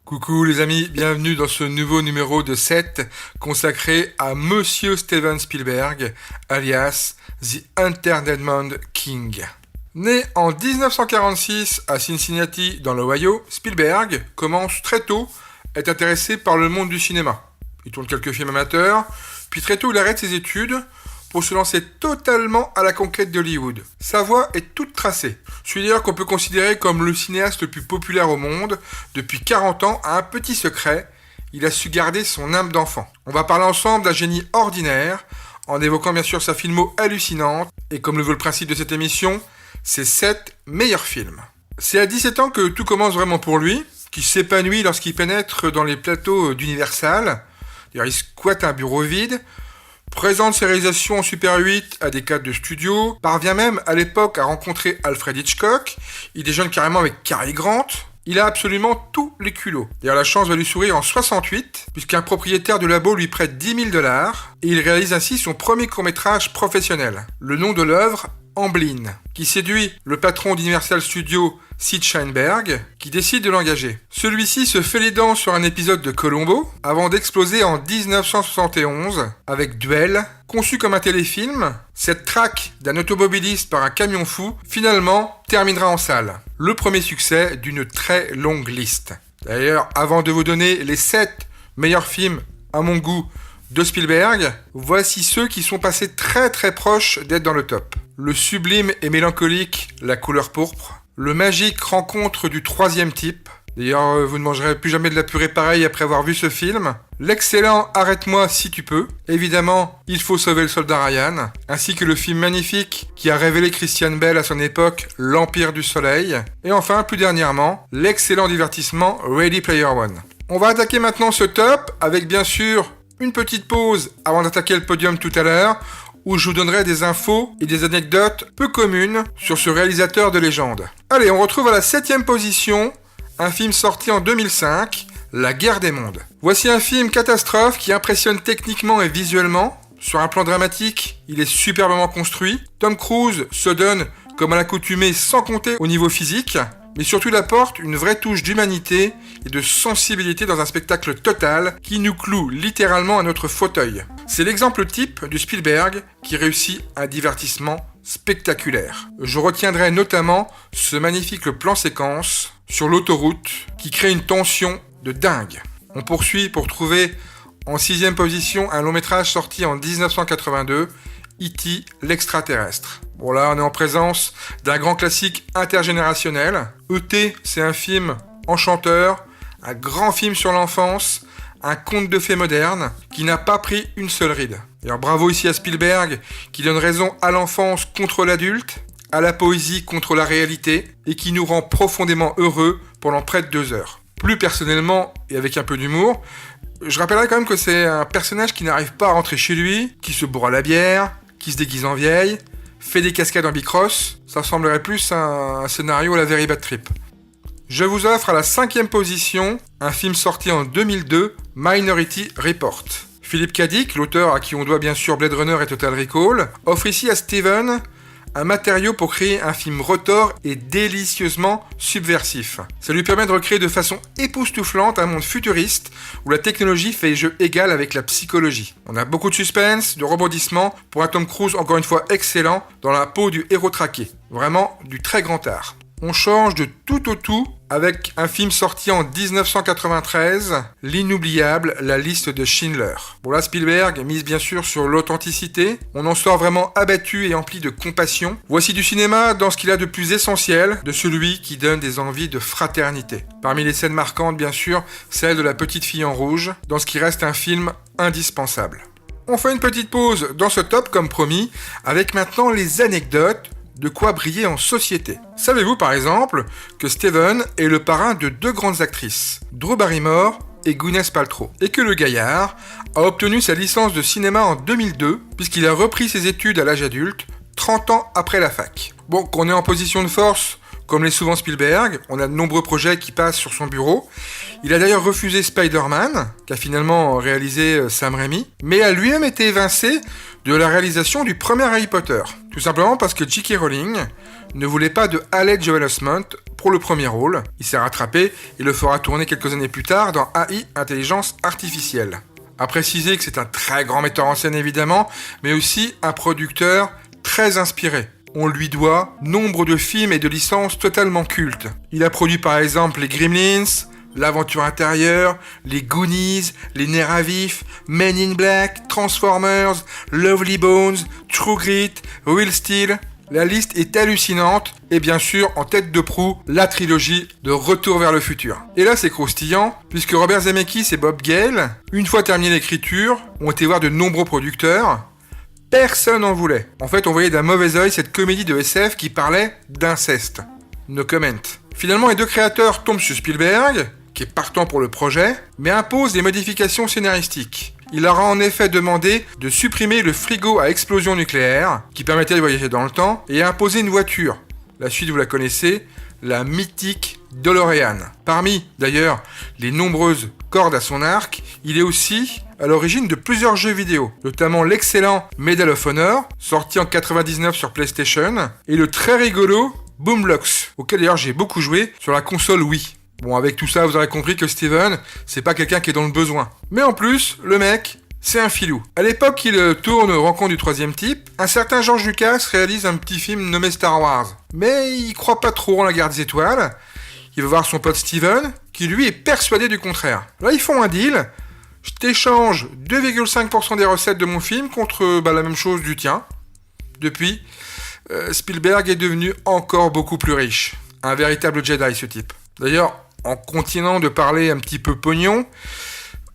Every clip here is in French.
Coucou les amis, bienvenue dans ce nouveau numéro de 7 consacré à Monsieur Steven Spielberg, alias The Entertainment King. Né en 1946 à Cincinnati dans l'Ohio, Spielberg commence très tôt à être intéressé par le monde du cinéma. Il tourne quelques films amateurs, puis très tôt il arrête ses études pour se lancer totalement à la conquête d'Hollywood. Sa voie est toute tracée. Celui d'ailleurs qu'on peut considérer comme le cinéaste le plus populaire au monde, depuis 40 ans, a un petit secret, il a su garder son âme d'enfant. On va parler ensemble d'un génie ordinaire, en évoquant bien sûr sa filmo hallucinante, et comme le veut le principe de cette émission, ses 7 meilleurs films. C'est à 17 ans que tout commence vraiment pour lui, qui s'épanouit lorsqu'il pénètre dans les plateaux d'Universal. D'ailleurs, il squatte un bureau vide, présente ses réalisations en Super 8 à des cadres de studio, parvient même à l'époque à rencontrer Alfred Hitchcock, il déjeune carrément avec Cary Grant, il a absolument tous les culots. D'ailleurs la chance va lui sourire en 68, puisqu'un propriétaire de labo lui prête $10 000, et il réalise ainsi son premier court-métrage professionnel. Le nom de l'œuvre, Amblin, qui séduit le patron d'Universal Studios, Sid Sheinberg, qui décide de l'engager. Celui-ci se fait les dents sur un épisode de Columbo, avant d'exploser en 1971 avec Duel. Conçu comme un téléfilm, cette traque d'un automobiliste par un camion fou, finalement, terminera en salle. Le premier succès d'une très longue liste. D'ailleurs, avant de vous donner les 7 meilleurs films, à mon goût, de Spielberg, voici ceux qui sont passés très très proches d'être dans le top. Le sublime et mélancolique La couleur pourpre, le magique Rencontre du troisième type, d'ailleurs vous ne mangerez plus jamais de la purée pareille après avoir vu ce film, l'excellent Arrête-moi si tu peux, évidemment Il faut sauver le soldat Ryan, ainsi que le film magnifique qui a révélé Christian Bale à son époque, L'Empire du Soleil, et enfin plus dernièrement, l'excellent divertissement Ready Player One. On va attaquer maintenant ce top avec bien sûr une petite pause avant d'attaquer le podium tout à l'heure, où je vous donnerai des infos et des anecdotes peu communes sur ce réalisateur de légende. Allez, on retrouve à la 7ème position un film sorti en 2005, La Guerre des mondes. Voici un film catastrophe qui impressionne techniquement et visuellement. Sur un plan dramatique, il est superbement construit. Tom Cruise se donne, comme à l'accoutumée, sans compter au niveau physique, mais surtout il apporte une vraie touche d'humanité et de sensibilité dans un spectacle total qui nous cloue littéralement à notre fauteuil. C'est l'exemple type du Spielberg qui réussit un divertissement spectaculaire. Je retiendrai notamment ce magnifique plan séquence sur l'autoroute qui crée une tension de dingue. On poursuit pour trouver en 6ème position un long métrage sorti en 1982, E.T. l'extraterrestre. Bon là on est en présence d'un grand classique intergénérationnel. E.T. c'est un film enchanteur, un grand film sur l'enfance, un conte de fées moderne qui n'a pas pris une seule ride. D'ailleurs bravo ici à Spielberg qui donne raison à l'enfance contre l'adulte, à la poésie contre la réalité et qui nous rend profondément heureux pendant près de 2 heures. Plus personnellement et avec un peu d'humour, je rappellerai quand même que c'est un personnage qui n'arrive pas à rentrer chez lui, qui se bourre à la bière, qui se déguise en vieille, fait des cascades en bicross, ça ressemblerait plus à un scénario à la Very Bad Trip. Je vous offre à la 5ème position un film sorti en 2002, Minority Report. Philip K. Dick, l'auteur à qui on doit bien sûr Blade Runner et Total Recall, offre ici à Steven un matériau pour créer un film retors et délicieusement subversif. Ça lui permet de recréer de façon époustouflante un monde futuriste où la technologie fait jeu égal avec la psychologie. On a beaucoup de suspense, de rebondissements pour un Tom Cruise encore une fois excellent dans la peau du héros traqué. Vraiment du très grand art. On change de tout au tout avec un film sorti en 1993, l'inoubliable La Liste de Schindler. Bon là, Spielberg mise bien sûr sur l'authenticité, on en sort vraiment abattu et empli de compassion. Voici du cinéma dans ce qu'il a de plus essentiel, de celui qui donne des envies de fraternité. Parmi les scènes marquantes, bien sûr, celle de la petite fille en rouge, dans ce qui reste un film indispensable. On fait une petite pause dans ce top comme promis, avec maintenant les anecdotes, de quoi briller en société. Savez-vous par exemple que Steven est le parrain de 2 grandes actrices, Drew Barrymore et Gwyneth Paltrow, et que le gaillard a obtenu sa licence de cinéma en 2002 puisqu'il a repris ses études à l'âge adulte, 30 ans après la fac. Bon, qu'on est en position de force, comme l'est souvent Spielberg, on a de nombreux projets qui passent sur son bureau. Il a d'ailleurs refusé Spider-Man, qu'a finalement réalisé Sam Raimi, mais a lui-même été évincé de la réalisation du premier Harry Potter. Tout simplement parce que J.K. Rowling ne voulait pas de Haley Joel Osment pour le premier rôle. Il s'est rattrapé et le fera tourner quelques années plus tard dans AI, Intelligence Artificielle. À préciser que c'est un très grand metteur en scène évidemment, mais aussi un producteur très inspiré. On lui doit nombre de films et de licences totalement cultes. Il a produit par exemple les Gremlins, L'Aventure intérieure, les Goonies, les Nerfs à vif, Men in Black, Transformers, Lovely Bones, True Grit, Real Steel. La liste est hallucinante et bien sûr en tête de proue la trilogie de Retour vers le futur. Et là c'est croustillant puisque Robert Zemeckis et Bob Gale, une fois terminé l'écriture, ont été voir de nombreux producteurs. Personne n'en voulait. En fait on voyait d'un mauvais œil cette comédie de SF qui parlait d'inceste. No comment. Finalement les deux créateurs tombent sur Spielberg, qui est partant pour le projet, mais impose des modifications scénaristiques. Il leur a en effet demandé de supprimer le frigo à explosion nucléaire, qui permettait de voyager dans le temps, et imposer une voiture. La suite, vous la connaissez, la mythique DeLorean. Parmi, d'ailleurs, les nombreuses cordes à son arc, il est aussi à l'origine de plusieurs jeux vidéo, notamment l'excellent Medal of Honor, sorti en 99 sur PlayStation, et le très rigolo Boomblocks, auquel d'ailleurs j'ai beaucoup joué sur la console Wii. Bon, avec tout ça, vous aurez compris que Steven, c'est pas quelqu'un qui est dans le besoin. Mais en plus, le mec, c'est un filou. À l'époque qu'il tourne Rencontre du troisième type, un certain George Lucas réalise un petit film nommé Star Wars. Mais il croit pas trop en la guerre des étoiles. Il va voir son pote Steven, qui lui est persuadé du contraire. Là, ils font un deal. Je t'échange 2,5% des recettes de mon film contre la même chose du tien. Depuis, Spielberg est devenu encore beaucoup plus riche. Un véritable Jedi, ce type. D'ailleurs, en continuant de parler un petit peu pognon,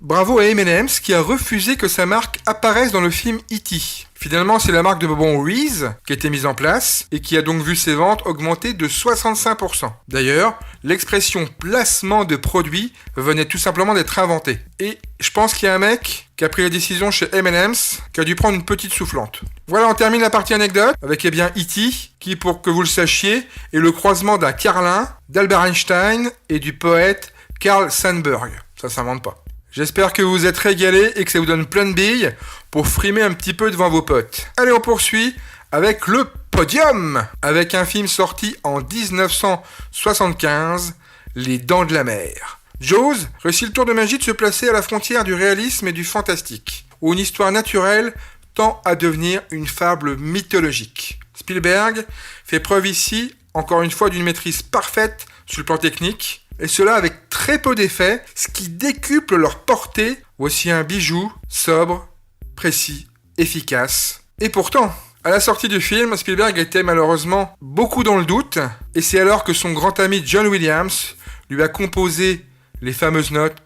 bravo à M&M's qui a refusé que sa marque apparaisse dans le film E.T. Finalement, c'est la marque de bonbons Reese qui a été mise en place et qui a donc vu ses ventes augmenter de 65%. D'ailleurs, l'expression placement de produit venait tout simplement d'être inventée. Et je pense qu'il y a un mec qui a pris la décision chez M&M's qui a dû prendre une petite soufflante. Voilà, on termine la partie anecdote avec E.T. qui, pour que vous le sachiez, est le croisement d'un Carlin, d'Albert Einstein et du poète Carl Sandburg. Ça s'invente pas. J'espère que vous vous êtes régalés et que ça vous donne plein de billes pour frimer un petit peu devant vos potes. Allez, on poursuit avec le podium, avec un film sorti en 1975, Les Dents de la Mer. Jaws réussit le tour de magie de se placer à la frontière du réalisme et du fantastique, où une histoire naturelle tend à devenir une fable mythologique. Spielberg fait preuve ici, encore une fois, d'une maîtrise parfaite sur le plan technique, et cela avec très peu d'effets, ce qui décuple leur portée. Voici un bijou, sobre, précis, efficace. Et pourtant, à la sortie du film, Spielberg était malheureusement beaucoup dans le doute, et c'est alors que son grand ami John Williams lui a composé les fameuses notes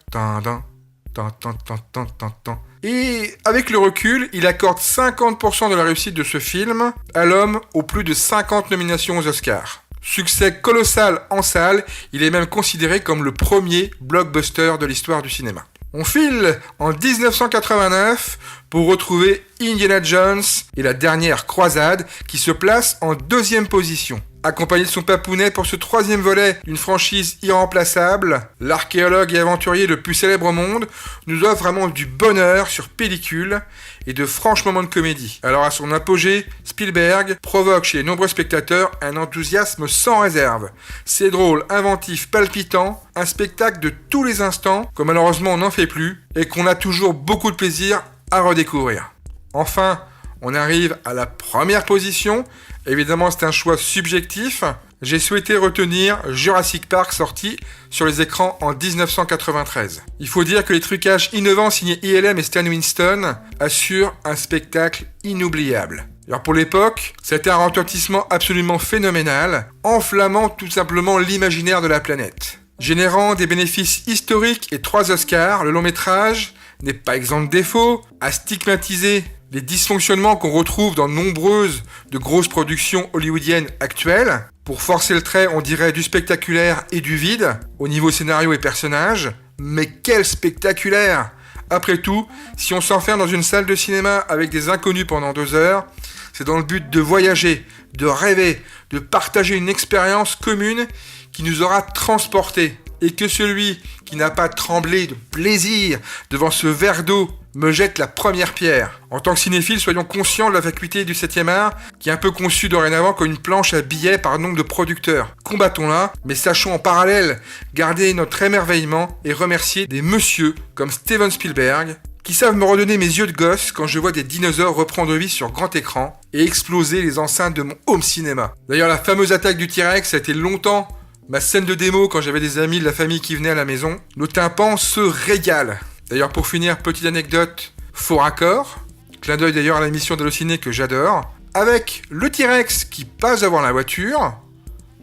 et avec le recul, il accorde 50% de la réussite de ce film à l'homme aux plus de 50 nominations aux Oscars. Succès colossal en salle, il est même considéré comme le premier blockbuster de l'histoire du cinéma. On file en 1989 pour retrouver Indiana Jones et la dernière croisade qui se place en deuxième position. Accompagné de son papounet pour ce troisième volet d'une franchise irremplaçable, l'archéologue et aventurier le plus célèbre au monde nous offre vraiment du bonheur sur pellicule et de franches moments de comédie. Alors à son apogée, Spielberg provoque chez les nombreux spectateurs un enthousiasme sans réserve. C'est drôle, inventif, palpitant, un spectacle de tous les instants que malheureusement on n'en fait plus et qu'on a toujours beaucoup de plaisir à redécouvrir. Enfin, on arrive à la première position. Évidemment, c'est un choix subjectif. J'ai souhaité retenir Jurassic Park sorti sur les écrans en 1993. Il faut dire que les trucages innovants signés ILM et Stan Winston assurent un spectacle inoubliable. Alors pour l'époque, c'était un retentissement absolument phénoménal, enflammant tout simplement l'imaginaire de la planète. Générant des bénéfices historiques et 3 Oscars, le long métrage n'est pas exempt de défauts, à stigmatiser les dysfonctionnements qu'on retrouve dans nombreuses de grosses productions hollywoodiennes actuelles. Pour forcer le trait, on dirait du spectaculaire et du vide, au niveau scénario et personnages. Mais quel spectaculaire! Après tout, si on s'enferme dans une salle de cinéma avec des inconnus pendant 2 heures, c'est dans le but de voyager, de rêver, de partager une expérience commune qui nous aura transportés. Et que celui qui n'a pas tremblé de plaisir devant ce verre d'eau me jette la première pierre. En tant que cinéphile, soyons conscients de la vacuité du 7e art, qui est un peu conçu dorénavant comme une planche à billets par nombre de producteurs. Combattons-la, mais sachons en parallèle garder notre émerveillement et remercier des messieurs comme Steven Spielberg, qui savent me redonner mes yeux de gosse quand je vois des dinosaures reprendre vie sur grand écran et exploser les enceintes de mon home cinéma. D'ailleurs, la fameuse attaque du T-Rex a été longtemps ma scène de démo quand j'avais des amis de la famille qui venaient à la maison. Nos tympans se régalent. D'ailleurs, pour finir, petite anecdote, faux raccord. Clin d'œil d'ailleurs à l'émission d'Allociné que j'adore. Avec le T-Rex qui passe devant la voiture.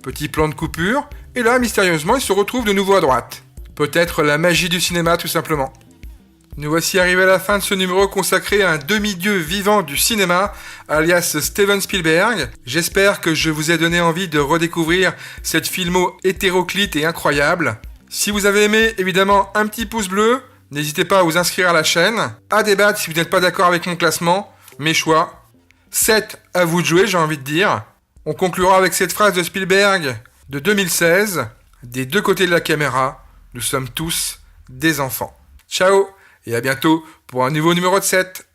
Petit plan de coupure. Et là, mystérieusement, il se retrouve de nouveau à droite. Peut-être la magie du cinéma, tout simplement. Nous voici arrivés à la fin de ce numéro consacré à un demi-dieu vivant du cinéma, alias Steven Spielberg. J'espère que je vous ai donné envie de redécouvrir cette filmo hétéroclite et incroyable. Si vous avez aimé, évidemment, un petit pouce bleu. N'hésitez pas à vous inscrire à la chaîne. À débattre si vous n'êtes pas d'accord avec mon classement, mes choix. 7, à vous de jouer, j'ai envie de dire. On conclura avec cette phrase de Spielberg de 2016. Des deux côtés de la caméra, nous sommes tous des enfants. Ciao! Et à bientôt pour un nouveau numéro de 7.